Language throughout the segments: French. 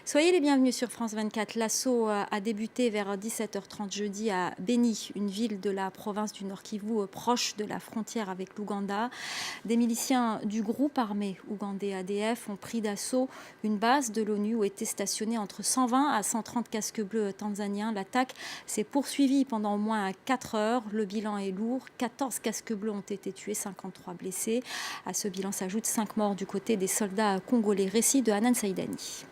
Soyez les bienvenus sur France 24. L'assaut a débuté vers 17h30 jeudi à Beni, une ville de la province du Nord Kivu, proche de la frontière avec l'Ouganda. Des miliciens du groupe armé ougandais ADF ont pris d'assaut une base de l'ONU où étaient stationnés entre 120 à 130 casques bleus tanzaniens. L'attaque s'est poursuivie pendant au moins 4 heures. Le bilan est lourd. 14 casques bleus ont été tués, 53 blessés. À ce bilan s'ajoutent 5 morts du côté des soldats congolais. Récit de Hanan Saïdani.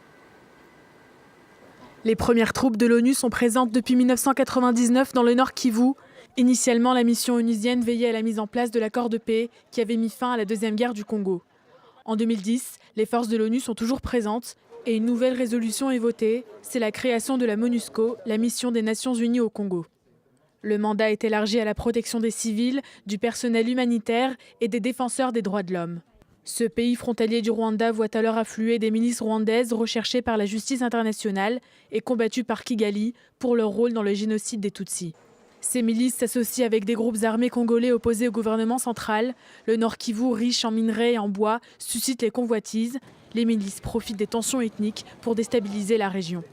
Les premières troupes de l'ONU sont présentes depuis 1999 dans le Nord Kivu. Initialement, la mission onusienne veillait à la mise en place de l'accord de paix qui avait mis fin à la Deuxième Guerre du Congo. En 2010, les forces de l'ONU sont toujours présentes et une nouvelle résolution est votée. C'est la création de la MONUSCO, la mission des Nations Unies au Congo. Le mandat est élargi à la protection des civils, du personnel humanitaire et des défenseurs des droits de l'homme. Ce pays frontalier du Rwanda voit alors affluer des milices rwandaises recherchées par la justice internationale et combattues par Kigali pour leur rôle dans le génocide des Tutsis. Ces milices s'associent avec des groupes armés congolais opposés au gouvernement central. Le Nord Kivu, riche en minerais et en bois, suscite les convoitises. Les milices profitent des tensions ethniques pour déstabiliser la région.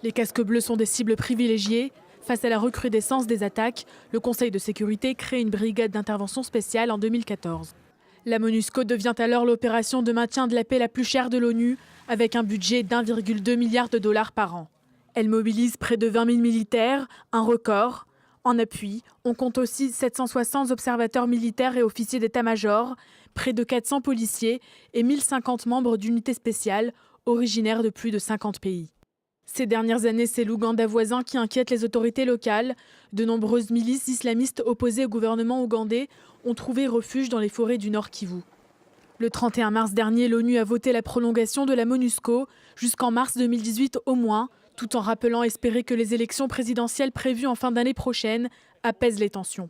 Les casques bleus sont des cibles privilégiées. Face à la recrudescence des attaques, le Conseil de sécurité crée une brigade d'intervention spéciale en 2014. La MONUSCO devient alors l'opération de maintien de la paix la plus chère de l'ONU, avec un budget d'1,2 milliard de dollars par an. Elle mobilise près de 20 000 militaires, un record. En appui, on compte aussi 760 observateurs militaires et officiers d'état-major, près de 400 policiers et 1050 membres d'unités spéciales, originaires de plus de 50 pays. Ces dernières années, c'est l'Ouganda voisin qui inquiète les autorités locales. De nombreuses milices islamistes opposées au gouvernement ougandais ont trouvé refuge dans les forêts du Nord Kivu. Le 31 mars dernier, l'ONU a voté la prolongation de la MONUSCO jusqu'en mars 2018 au moins, tout en rappelant espérer que les élections présidentielles prévues en fin d'année prochaine apaisent les tensions.